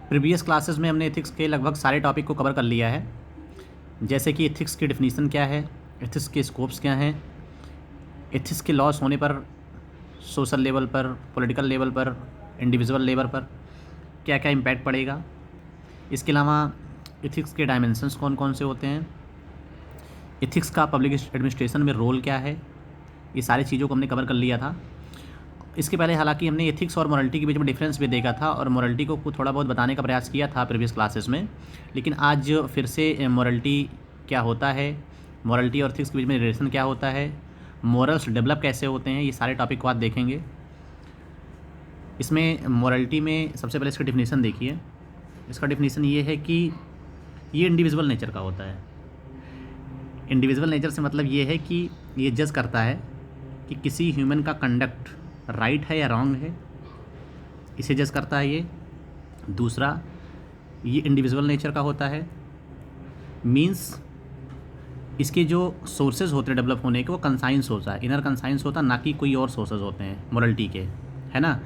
Previous classes में हमने ethics के लगभग सारे टॉपिक को कवर कर लिया है, जैसे कि एथिक्स की डेफिनेशन क्या है, एथिक्स के स्कोप्स क्या हैं, एथिक्स के लॉस होने पर सोशल लेवल पर, पॉलिटिकल लेवल पर, इंडिविजुअल लेवल पर क्या क्या इम्पैक्ट पड़ेगा। इसके अलावा एथिक्स के डायमेंशंस कौन कौन से होते हैं, एथिक्स का पब्लिक एडमिनिस्ट्रेशन में रोल क्या है, ये सारी चीज़ों को हमने कवर कर लिया था। इसके पहले हालांकि हमने एथिक्स और मोरालिटी के बीच में डिफरेंस भी देखा था और मोरालिटी को थोड़ा बहुत बताने का प्रयास किया था प्रीवियस क्लासेस में, लेकिन आज फिर से मोरालिटी क्या होता है, मोरालिटी और एथिक्स के बीच में रिलेशन क्या होता है, मोरल्स डेवलप कैसे होते हैं, ये सारे टॉपिक को आज देखेंगे। इसमें मोरालिटी में सबसे पहले इसका डिफिनीसन देखिए। इसका डिफिनीसन ये है कि ये इंडिविजुअल नेचर का होता है। इंडिविजुअल नेचर से मतलब ये है कि ये जज करता है कि किसी ह्यूमन का कंडक्ट राइट है या रॉन्ग है, इसे जज करता है ये। दूसरा, ये इंडिविजुअल नेचर का होता है, मींस इसके जो सोर्सेज होते हैं डेवलप होने के वो कंसाइंस होता है, इनर कंसाइंस होता है, ना कि कोई और सोर्सेज होते हैं मोरालिटी के, है ना।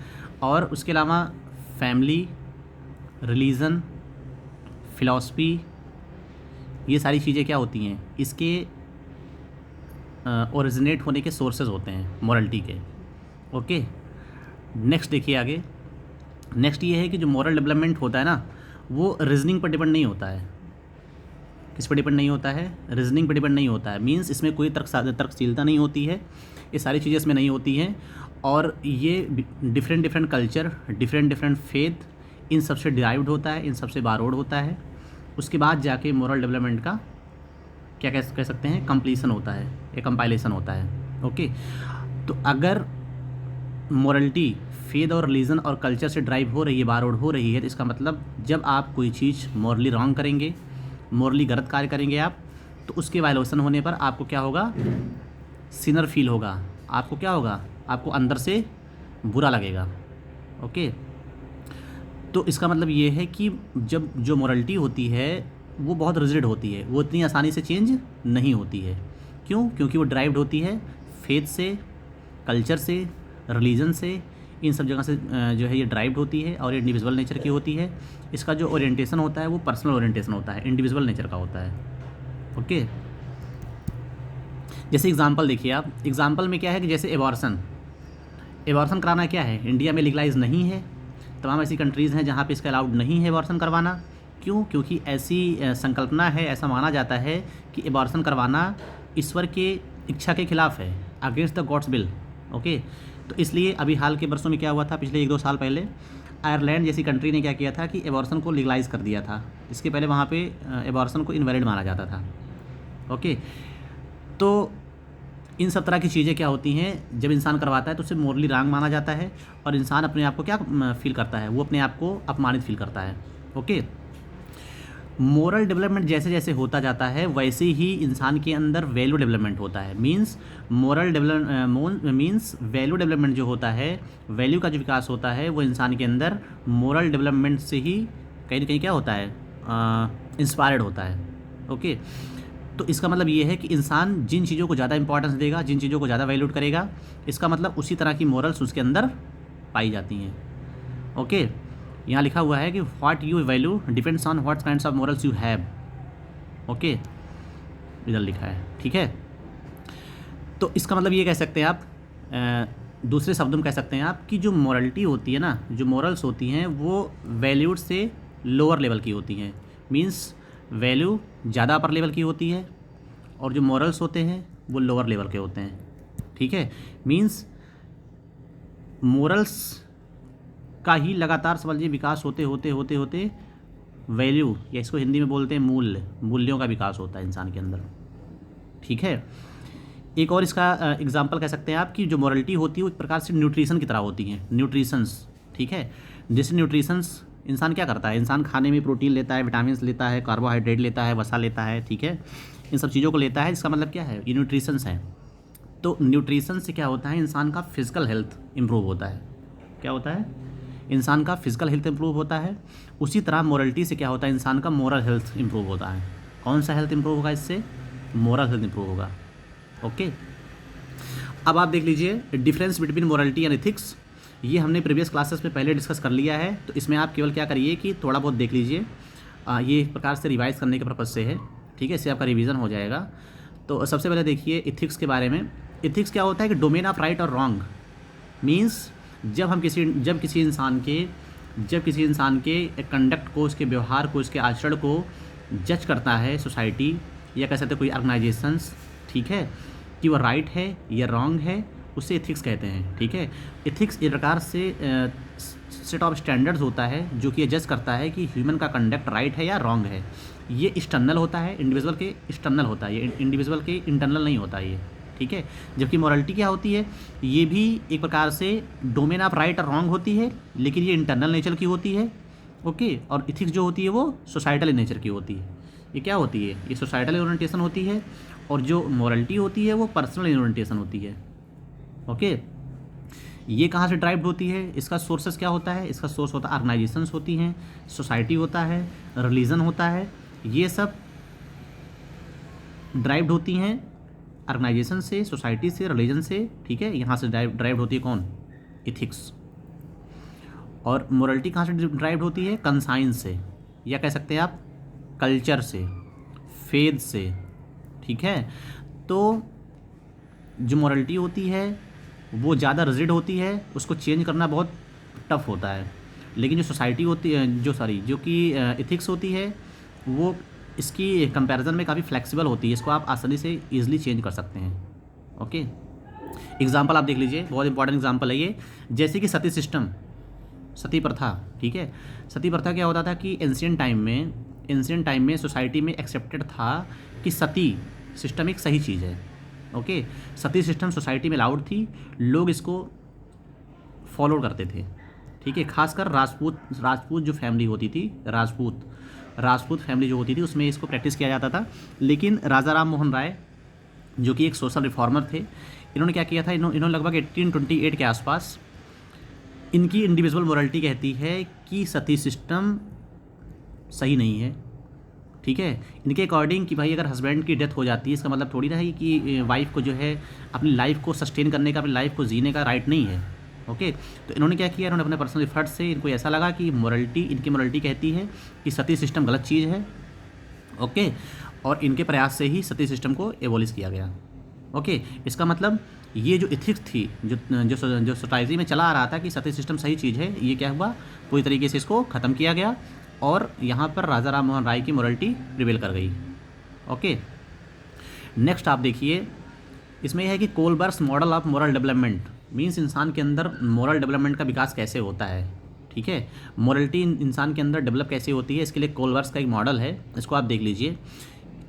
और उसके अलावा फैमिली, रिलीजन, फिलॉसफी, ये सारी चीज़ें क्या होती हैं, इसके ओरिजिनेट होने के सोर्सेज होते हैं मोरालिटी के। ओके, नेक्स्ट देखिए आगे। नेक्स्ट ये है कि जो मोरल डेवलपमेंट होता है ना, वो रीजनिंग पर डिपेंड नहीं होता है। किस पर डिपेंड नहीं होता है? रीजनिंग पर डिपेंड नहीं होता है। मींस इसमें कोई तर्कशीलता नहीं होती है, ये सारी चीज़ें इसमें नहीं होती हैं। और ये different different culture, different different faith, इन सबसे डिराइव्ड होता है, इन सबसे बारोड होता है। उसके बाद जाके मोरल डेवलपमेंट का क्या कह सकते हैं, कंप्लीसन होता है, एक कंपाइलेशन होता है। ओके, तो अगर मोरलिटी फेथ और रिलीजन और कल्चर से ड्राइव हो रही है, बारोड हो रही है, तो इसका मतलब जब आप कोई चीज़ मॉरली रॉन्ग करेंगे, मॉरली गलत कार्य करेंगे आप, तो उसके वायलेशन होने पर आपको क्या होगा, सिनर फील होगा। आपको क्या होगा, आपको अंदर से बुरा लगेगा। ओके, तो इसका मतलब ये है कि जब जो मोरलिटी होती है वो बहुत रिजिड होती है, वो इतनी आसानी से चेंज नहीं होती है। क्यों? क्योंकि वो ड्राइव्ड होती है फेथ से, कल्चर से, रिलीजन से, इन सब जगह से जो है ये ड्राइव्ड होती है और ये इंडिविजुअल नेचर की होती है। इसका जो ओरिएंटेशन होता है वो पर्सनल ओरिएंटेशन होता है, इंडिविजुअल नेचर का होता है। ओके, जैसे एग्जांपल देखिए आप। एग्जांपल में क्या है कि जैसे एबॉर्शन कराना क्या है, इंडिया में लीगलाइज नहीं है। तमाम ऐसी कंट्रीज़ हैं जहाँ पे इसका अलाउड नहीं है एबॉर्शन करवाना। क्यों? क्योंकि ऐसी संकल्पना है, ऐसा माना जाता है कि एबॉर्शन करवाना ईश्वर के इच्छा के खिलाफ है, against the gods will. Okay, तो इसलिए अभी हाल के वर्षों में क्या हुआ था, पिछले 1-2 साल पहले आयरलैंड जैसी कंट्री ने क्या किया था कि एबॉर्शन को लीगलाइज कर दिया था। इसके पहले वहाँ पे एबॉर्शन को इनवैलिड माना जाता था। ओके, तो इन सब तरह की चीज़ें क्या होती हैं, जब इंसान करवाता है तो उसे मोरली रॉन्ग माना जाता है और इंसान अपने आप को क्या फील करता है, वो अपने आप को अपमानित फील करता है। ओके, मोरल डेवलपमेंट जैसे जैसे होता जाता है वैसे ही इंसान के अंदर वैल्यू डेवलपमेंट होता है। Means moral development means value development जो होता है, वैल्यू का जो विकास होता है वो इंसान के अंदर मोरल डेवलपमेंट से ही कहीं ना कहीं क्या होता है, इंस्पायर्ड होता है। ओके, तो इसका मतलब ये है कि इंसान जिन चीज़ों को ज़्यादा इंपॉर्टेंस देगा, जिन चीज़ों को ज़्यादा वैल्यूड करेगा, इसका मतलब उसी तरह की मोरल्स उसके अंदर पाई जाती हैं। ओके, यहाँ लिखा हुआ है कि what you value depends on what kinds of morals you have. Okay, इधर लिखा है, ठीक है। तो इसका मतलब ये कह सकते हैं आप, दूसरे शब्दों में कह सकते हैं आप कि जो मोरलिटी होती है ना, जो मोरल्स होती हैं वो वैल्यूड से लोअर लेवल की होती हैं। मींस वैल्यू ज़्यादा अपर लेवल की होती है और जो मोरल्स होते हैं वो लोअर लेवल के होते हैं। ठीक है, मींस मोरल्स का ही लगातार समझिए विकास होते होते होते होते वैल्यू, या इसको हिंदी में बोलते हैं मूल्यों का विकास होता है इंसान के अंदर। ठीक है, एक और इसका एग्जांपल कह सकते हैं आप कि जो मोरलिटी होती है वो एक प्रकार से न्यूट्रिशन की तरह होती है, न्यूट्रिशंस। ठीक है, जैसे न्यूट्रिशंस इंसान क्या करता है, इंसान खाने में प्रोटीन लेता है, विटामिन लेता है, कार्बोहाइड्रेट लेता है, वसा लेता है। ठीक है, इन सब चीज़ों को लेता है, इसका मतलब क्या है, ये न्यूट्रिशंस है। तो न्यूट्रिशन से क्या होता है, इंसान का फिजिकल हेल्थ इंप्रूव होता है। क्या होता है, इंसान का फिजिकल हेल्थ इंप्रूव होता है। उसी तरह मोरलिटी से क्या होता है, इंसान का मोरल हेल्थ इंप्रूव होता है। कौन सा हेल्थ इंप्रूव होगा इससे, मोरल हेल्थ इंप्रूव होगा। ओके, अब आप देख लीजिए difference between morality and ethics. ये हमने प्रीवियस क्लासेस में पहले डिस्कस कर लिया है, तो इसमें आप केवल क्या करिए कि थोड़ा बहुत देख लीजिए। ये एक प्रकार से रिवाइज़ करने के पर्पज़ से है, ठीक है, इससे आपका रिवीजन हो जाएगा। तो सबसे पहले देखिए इथिक्स के बारे में। इथिक्स क्या होता है कि डोमेन ऑफ राइट और रॉन्ग, मीन्स जब किसी इंसान के कंडक्ट को, उसके व्यवहार को, उसके आचरण को जज करता है सोसाइटी या कह सकते कोई ऑर्गेनाइजेशंस, ठीक है, कि वो राइट है या रॉन्ग है, उसे इथिक्स कहते हैं, ठीक है। इथिक्स एक प्रकार से सेट ऑफ स्टैंडर्ड्स होता है जो कि ये जज करता है कि ह्यूमन का कंडक्ट राइट है या रॉन्ग है। ये एक्सटर्नल होता है, इंडिविजुअल के एक्सटर्नल होता है, ये इंडिविजुअल के इंटरनल नहीं होता ये, ठीक है। जबकि मॉरलिटी क्या होती है, ये भी एक प्रकार से डोमेन ऑफ राइट और रॉन्ग होती है, लेकिन ये इंटरनल नेचर की होती है, ओके। और इथिक्स जो होती है वो सोसाइटल नेचर की होती है। ये क्या होती है, ये सोसाइटल ओरिएंटेशन होती है, और जो मॉरलिटी होती है वो पर्सनल ओरिएंटेशन होती है, ओके। ये कहाँ से ड्राइव होती है, इसका सोर्सेस क्या होता है, इसका सोर्स होता है ऑर्गेनाइजेशंस होती हैं, सोसाइटी होता है, रिलीजन होता है, ये सब ड्राइव होती हैं ऑर्गेनाइजेशन से, सोसाइटी से, रिलीजन से, ठीक है। यहाँ से ड्राइव होती है कौन, इथिक्स। और मोरलिटी कहाँ से ड्राइव होती है, कंसाइंस से, या कह सकते हैं आप कल्चर से, फेथ से, ठीक है। तो जो मोरलिटी होती है वो ज़्यादा रिजिड होती है, उसको चेंज करना बहुत टफ होता है। लेकिन जो सोसाइटी होती है, जो कि इथिक्स होती है, वो इसकी कंपैरिजन में काफ़ी फ्लेक्सिबल होती है, इसको आप आसानी से ईजिली चेंज कर सकते हैं, ओके। एग्जांपल आप देख लीजिए, बहुत इंपॉर्टेंट एग्जांपल है ये, जैसे कि सती सिस्टम, सती प्रथा, ठीक है। सती प्रथा क्या होता था कि एंशिएंट टाइम में सोसाइटी में एक्सेप्टेड था कि सती सिस्टम एक सही चीज़ है, ओके। सती सिस्टम सोसाइटी में अलाउड थी, लोग इसको फॉलो करते थे, ठीक है। खासकर राजपूत जो फैमिली होती थी, राजपूत फैमिली जो होती थी, उसमें इसको प्रैक्टिस किया जाता था। लेकिन राजा राम मोहन राय जो कि एक सोशल रिफॉर्मर थे, इन्होंने क्या किया था, इन्होंने लगभग 1828 के आसपास, इनकी इंडिविजुअल मोरालिटी कहती है कि सती सिस्टम सही नहीं है, ठीक है। इनके अकॉर्डिंग कि भाई अगर हस्बैंड की डेथ हो जाती है, इसका मतलब थोड़ी ना है कि वाइफ को जो है अपनी लाइफ को सस्टेन करने का, अपनी लाइफ को जीने का राइट नहीं है, ओके। तो इन्होंने क्या किया, इन्होंने अपने पर्सनल एफर्ट से, इनको ऐसा लगा कि इनकी मोरालिटी कहती है कि सती सिस्टम गलत चीज़ है, ओके। और इनके प्रयास से ही सती सिस्टम को एबॉलिश किया गया, ओके। इसका मतलब ये जो इथिक्स थी, जो सोसाइटी में चला आ रहा था कि सती सिस्टम सही चीज़ है, ये क्या हुआ, पूरी तरीके से इसको ख़त्म किया गया, और यहाँ पर राजा राम मोहन राय की मोरालिटी प्रिवेल कर गई, ओके। नेक्स्ट आप देखिए, इसमें यह है कि Kohlberg's model of moral development, means इंसान के अंदर मोरल डेवलपमेंट का विकास कैसे होता है, ठीक है। मोरलिटी इंसान के अंदर डेवलप कैसे होती है, इसके लिए कोलबर्ग्स का एक मॉडल है, इसको आप देख लीजिए।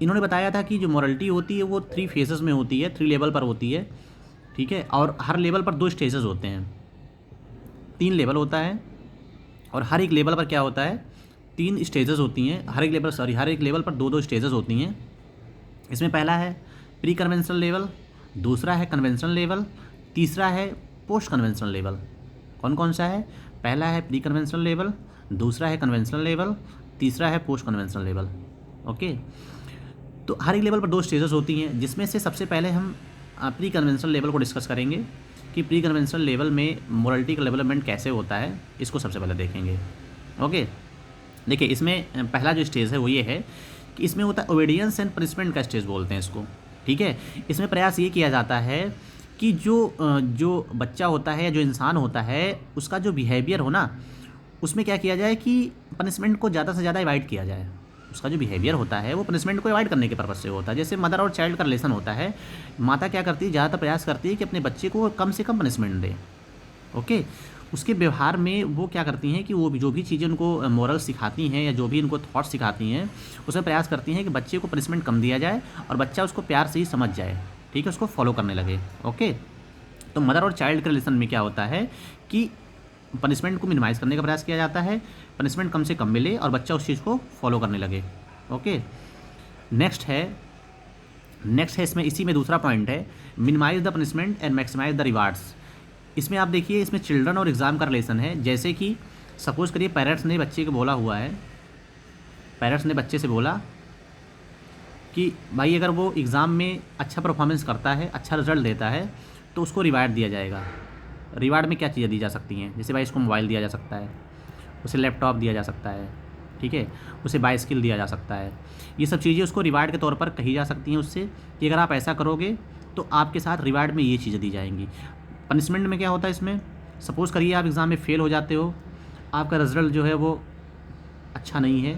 इन्होंने बताया था कि जो मोरलिटी होती है वो 3 फेजेस में होती है, 3 लेवल पर होती है, ठीक है। और हर लेवल पर 2 स्टेजेस होते हैं, 3 लेवल होता है, और हर एक लेवल पर क्या होता है, 3 स्टेजेस होती हैं, हर एक लेवल पर 2-2 स्टेजेस होती हैं। इसमें पहला है प्री कन्वेंशनल लेवल, दूसरा है कन्वेंशनल लेवल, तीसरा है पोस्ट कन्वेंशनल लेवल। कौन कौन सा है, पहला है प्री कन्वेंशनल लेवल, दूसरा है कन्वेंशनल लेवल, तीसरा है पोस्ट कन्वेंशनल लेवल, ओके। तो हर एक लेवल पर 2 स्टेजेस होती हैं, जिसमें से सबसे पहले हम प्री कन्वेंशनल लेवल को डिस्कस करेंगे कि प्री कन्वेंशनल लेवल में मोरालिटी का डेवलपमेंट कैसे होता है, इसको सबसे पहले देखेंगे, ओके। देखिए, इसमें पहला जो स्टेज है वो ये है कि इसमें होता है ओबीडियंस एंड पनिशमेंट का स्टेज बोलते हैं इसको, ठीक है। इसमें प्रयास ये किया जाता है कि जो बच्चा होता है, जो इंसान होता है, उसका जो बिहेवियर हो ना, उसमें क्या किया जाए कि पनिशमेंट को ज़्यादा से ज़्यादा अवॉइड किया जाए। उसका जो बिहेवियर होता है वो पनिशमेंट को अवॉइड करने के पर्पज़ से होता है। जैसे मदर और चाइल्ड का रिलेशन होता है, माता क्या करती है, ज़्यादातर प्रयास करती है कि अपने बच्चे को कम से कम पनिशमेंट दे, ओके। उसके व्यवहार में वो क्या करती हैं कि वो जो भी चीज़ें उनको मोरल सिखाती हैं या जो भी उनको थॉट सिखाती हैं, उसमें प्रयास करती हैं कि बच्चे को पनिशमेंट कम दिया जाए और बच्चा उसको प्यार से ही समझ जाए, ठीक है, उसको फॉलो करने लगे, ओके। तो मदर और चाइल्ड के रिलेशन में क्या होता है कि पनिशमेंट को मिनिमाइज़ करने का प्रयास किया जाता है, पनिशमेंट कम से कम मिले और बच्चा उस चीज़ को फॉलो करने लगे, ओके। नेक्स्ट है इसमें, इसी में दूसरा पॉइंट है, minimise the punishment and maximise the rewards. इसमें आप देखिए, इसमें चिल्ड्रन और एग्ज़ाम का रिलेशन है। जैसे कि सपोज़ करिए पेरेंट्स ने बच्चे को बोला हुआ है, पेरेंट्स ने बच्चे से बोला कि भाई अगर वो एग्ज़ाम में अच्छा परफॉर्मेंस करता है, अच्छा रिजल्ट देता है, तो उसको रिवार्ड दिया जाएगा, रिवार्ड में क्या चीज़ें दी जा सकती हैं, जैसे भाई इसको मोबाइल दिया जा सकता है, उसे लैपटॉप दिया जा सकता है, ठीक है, उसे बाइसिकल दिया जा सकता है। ये सब चीज़ें उसको रिवार्ड के तौर पर कही जा सकती हैं उससे, कि अगर आप ऐसा करोगे तो आपके साथ रिवार्ड में ये चीज़ें दी जाएंगी। पनिशमेंट में क्या होता है इसमें, सपोज़ करिए आप एग्ज़ाम में फ़ेल हो जाते हो, आपका रिज़ल्ट जो है वो अच्छा नहीं है,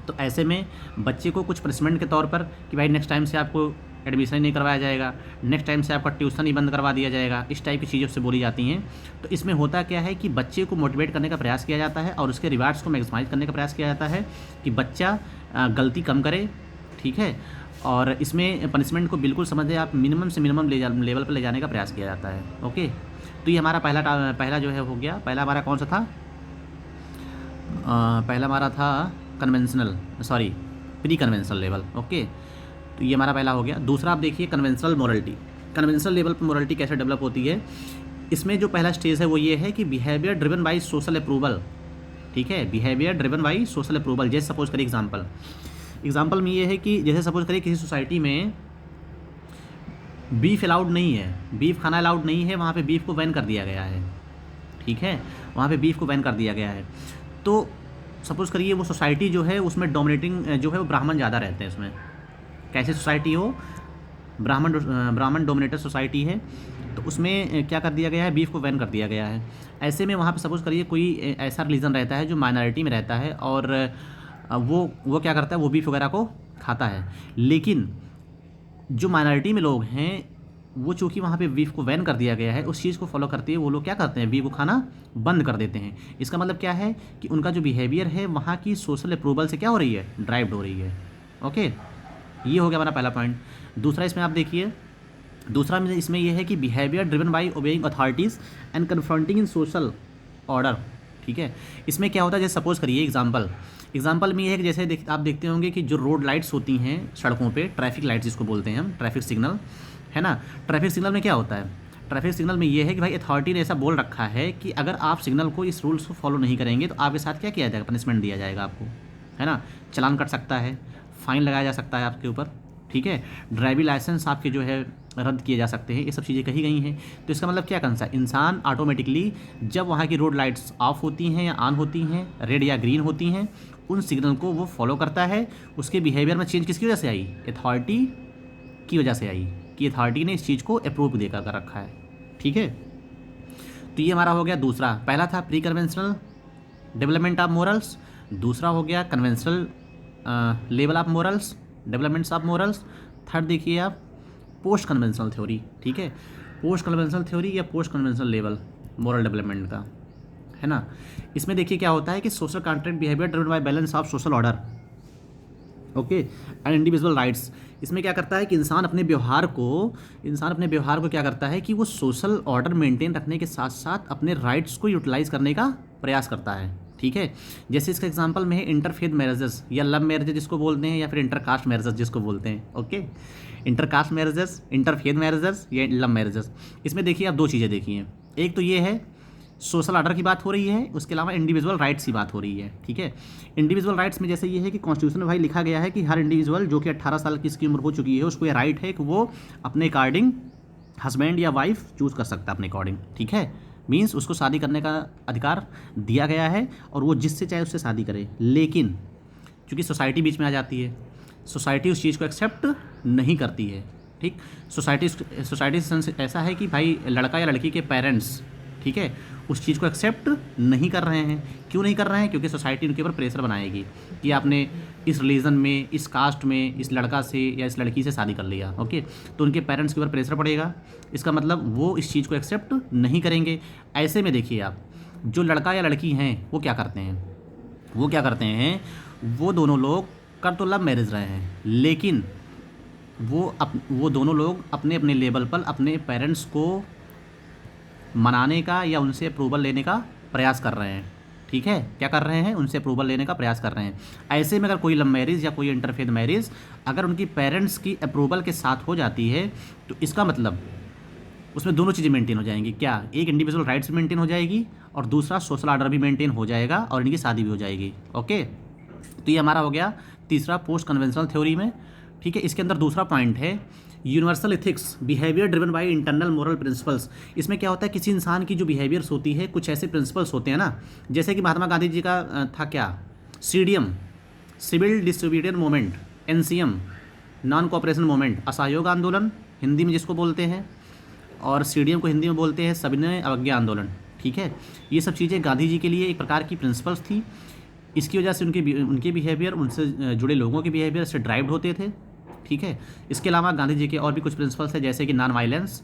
तो ऐसे में बच्चे को कुछ पनिशमेंट के तौर पर कि भाई नेक्स्ट टाइम से आपको एडमिशन नहीं करवाया जाएगा, नेक्स्ट टाइम से आपका ट्यूशन ही बंद करवा दिया जाएगा, इस टाइप की चीज़ें उससे बोली जाती हैं। तो इसमें होता क्या है कि बच्चे को मोटिवेट करने का प्रयास किया जाता है और उसके रिवार्ड्स को मैक्सिमाइज़ करने का प्रयास किया जाता है कि बच्चा गलती कम करे, ठीक है। और इसमें पनिशमेंट को बिल्कुल समझे आप मिनिमम से मिनिमम लेवल पर ले जाने का प्रयास किया जाता है। ओके, तो ये हमारा पहला जो है हो गया। पहला हमारा कौन सा था, पहला हमारा था प्री कन्वेंशनल लेवल। ओके, तो ये हमारा पहला हो गया। दूसरा आप देखिए कन्वेंशनल मोरालिटी। कन्वेंशनल लेवल पर मोरालिटी कैसे डेवलप होती है, इसमें जो पहला स्टेज है वो ये है कि behaviour driven by social approval, ठीक है, behaviour driven by social approval. जैसे सपोज करिए एग्जाम्पल में ये है कि जैसे सपोज करिए किसी सोसाइटी में बीफ अलाउड नहीं है, बीफ खाना अलाउड नहीं है, वहाँ पे बीफ को बैन कर दिया गया है, ठीक है, वहाँ पे बीफ को बैन कर दिया गया है। तो सपोज़ करिए वो सोसाइटी जो है उसमें डोमिनेटिंग जो है वो ब्राह्मण ज़्यादा रहते हैं उसमें। कैसी सोसाइटी हो, ब्राह्मण डोमिनेटेड सोसाइटी है, तो उसमें क्या कर दिया गया है, बीफ को बैन कर दिया गया है। ऐसे में वहाँ पे सपोज़ करिए कोई ऐसा रिलीजन रहता है जो माइनॉरिटी में रहता है और वो क्या करता है, वो बीफ वगैरह को खाता है। लेकिन जो माइनॉरिटी में लोग हैं वो चूँकि वहाँ पे बीफ को बैन कर दिया गया है, उस चीज़ को फॉलो करते हुए वो लोग क्या करते हैं, बीफ को खाना बंद कर देते हैं। इसका मतलब क्या है कि उनका जो बिहेवियर है वहाँ की सोशल अप्रूवल से क्या हो रही है, ड्राइव्ड हो रही है। ओके, ये हो गया हमारा पहला पॉइंट। दूसरा इसमें आप देखिए, दूसरा में इसमें यह है कि behaviour driven by obeying authorities and confronting in social order, ठीक है। इसमें क्या होता है, जैसे सपोज़ करिए एग्जाम्पल में ये है कि जैसे आप देखते होंगे कि जो रोड लाइट्स होती हैं सड़कों पे, ट्रैफिक लाइट्स जिसको बोलते हैं हम, ट्रैफिक सिग्नल, है ना। ट्रैफिक सिग्नल में क्या होता है, ट्रैफिक सिग्नल में ये है कि भाई अथॉरिटी ने ऐसा बोल रखा है कि अगर आप सिग्नल को, इस रूल्स को फॉलो नहीं करेंगे तो आपके साथ क्या किया जाएगा, पनिशमेंट दिया जाएगा आपको, है ना। चालान कट सकता है, फ़ाइन लगाया जा सकता है आपके ऊपर, ठीक है, ड्राइविंग लाइसेंस आपके जो है रद्द किए जा सकते हैं, ये सब चीज़ें कही गई हैं। तो इसका मतलब क्या कंसा, इंसान ऑटोमेटिकली जब वहाँ की रोड लाइट्स ऑफ होती हैं या ऑन होती हैं, रेड या ग्रीन होती हैं, उन सिग्नल को वो फॉलो करता है। उसके बिहेवियर में चेंज किसकी वजह से आई, अथॉरिटी की वजह से आई, कि अथॉरिटी ने इस चीज़ को अप्रूव देकर कर रखा है, ठीक है। तो ये हमारा हो गया दूसरा। पहला था pre conventional development of morals, दूसरा हो गया conventional level of morals, developments of morals. Third देखिए आप पोस्ट कन्वेंशनल थ्योरी, ठीक है, पोस्ट कन्वेंशनल थ्योरी या post conventional level moral development का, है ना। इसमें देखिए क्या होता है कि social contract behaviour driven by balance of social order, okay, and individual rights. इसमें क्या करता है कि इंसान अपने व्यवहार को क्या करता है कि वो सोशल ऑर्डर मेंटेन रखने के साथ साथ अपने राइट्स को यूटिलाइज करने का प्रयास करता है, ठीक है। जैसे इसका एग्जांपल में है इंटरफेथ मैरिजेस या लव मैरिजेस जिसको बोलते हैं, या फिर इंटरकास्ट मैरिजेस जिसको बोलते हैं, okay. Intercaste marriages, interfaith marriages या लव मैरिजेस। इसमें देखिए आप दो चीज़ें देखिए, एक तो ये है सोशल ऑर्डर की बात हो रही है, उसके अलावा इंडिविजुअल राइट्स की बात हो रही है, ठीक है। इंडिविजुअल राइट्स में जैसे ये है कि कॉन्स्टिट्यूशन में भाई लिखा गया है कि हर इंडिविजुअल जो कि 18 साल की इसकी उम्र हो चुकी है उसको ये राइट है कि वो अपने अकॉर्डिंग हस्बैंड या वाइफ चूज़ कर सकता है अपने अकॉर्डिंग, ठीक है। मीन्स उसको शादी करने का अधिकार दिया गया है और वो जिससे चाहे उससे शादी करे। लेकिन चूँकि सोसाइटी बीच में आ जाती है, सोसाइटी उस चीज़ को एक्सेप्ट नहीं करती है, ठीक। सोसाइटी ऐसा है कि भाई लड़का या लड़की के पेरेंट्स, ठीक है, उस चीज़ को एक्सेप्ट नहीं कर रहे हैं। क्यों नहीं कर रहे हैं, क्योंकि सोसाइटी उनके ऊपर प्रेशर बनाएगी कि आपने इस रिलीजन में, इस कास्ट में, इस लड़का से या इस लड़की से शादी कर लिया, ओके। तो उनके पेरेंट्स के ऊपर प्रेशर पड़ेगा, इसका मतलब वो इस चीज़ को एक्सेप्ट नहीं करेंगे। ऐसे में देखिए आप, जो लड़का या लड़की हैं वो क्या करते हैं, वो दोनों लोग कर तो लव मैरिज रहे हैं, लेकिन वो दोनों लोग अपने अपने लेवल पर अपने पेरेंट्स को मनाने का या उनसे अप्रूवल लेने का प्रयास कर रहे हैं, ठीक है। क्या कर रहे हैं, उनसे अप्रूवल लेने का प्रयास कर रहे हैं। ऐसे में अगर कोई लव मैरिज या कोई इंटरफेथ मैरिज अगर उनकी पेरेंट्स की अप्रूवल के साथ हो जाती है, तो इसका मतलब उसमें दोनों चीज़ें मेंटेन हो जाएंगी। क्या, एक इंडिविजुअल राइट्स भी मेंटेन हो जाएगी और दूसरा सोशल ऑर्डर भी मेंटेन हो जाएगा और इनकी शादी भी हो जाएगी, ओके। तो ये हमारा हो गया तीसरा पोस्ट कन्वेंशनल थ्योरी में, ठीक है। इसके अंदर दूसरा पॉइंट है universal ethics, behaviour driven by internal moral principles. इसमें क्या होता है, किसी इंसान की जो बिहेवियर्स होती है, कुछ ऐसे प्रिंसिपल्स होते हैं ना, जैसे कि महात्मा गांधी जी का था क्या, CDM, civil disobedient movement, NCM, non cooperation movement, असहयोग आंदोलन हिंदी में जिसको बोलते हैं, और सीडीएम को हिंदी में बोलते हैं सविनय अवज्ञा आंदोलन। ठीक है, ये सब चीज़ें गांधी जी के लिए एक प्रकार की प्रिंसिपल्स थी। इसकी वजह से उनके बिहेवियर, उनसे जुड़े लोगों के बिहेवियर से ड्राइव होते थे। ठीक है, इसके अलावा गांधी जी के और भी कुछ प्रिंसिपल्स हैं, जैसे कि नॉन वायलेंस।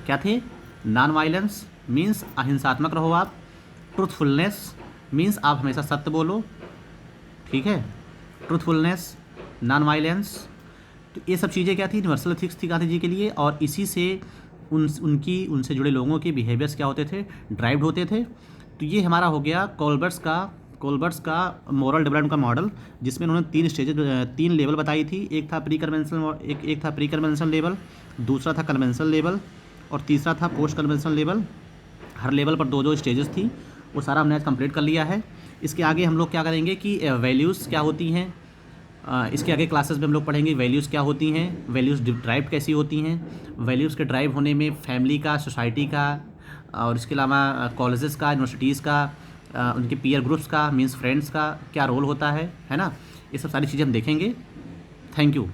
क्या थे? नॉन वायलेंस मीन्स अहिंसात्मक रहो आप। ट्रूथफुलनेस मीन्स आप हमेशा सत्य बोलो। ठीक है, ट्रूथफुलनेस, नॉन वायलेंस, तो ये सब चीज़ें क्या थी, यूनिवर्सल एथिक्स थी गांधी जी के लिए, और इसी से उनसे जुड़े लोगों के बिहेवियर्स क्या होते थे, ड्राइव होते थे। तो ये हमारा हो गया कोलबर्ट्स का मोरल डेवलपमेंट का मॉडल, जिसमें उन्होंने 3 लेवल बताई थी। एक था प्री कन्वेंशनल लेवल, दूसरा था कन्वेंशनल लेवल, और तीसरा था पोस्ट कन्वेंशनल लेवल। हर लेवल पर 2-2 स्टेजेस थी। वो सारा हमने आज कंप्लीट कर लिया है। इसके आगे हम लोग क्या करेंगे कि वैल्यूज़ क्या होती हैं, इसके आगे क्लासेस में हम लोग पढ़ेंगे वैल्यूज़ क्या होती हैं, वैल्यूज़ ड्राइव कैसी होती हैं, वैल्यूज़ के ड्राइव होने में फैमिली का, सोसाइटी का, और इसके अलावा कॉलेजेस का, यूनिवर्सिटीज़ का, उनके पीयर ग्रुप्स का, मीन्स फ्रेंड्स का क्या रोल होता है ना। ये सब सारी चीज़ें हम देखेंगे। Thank you.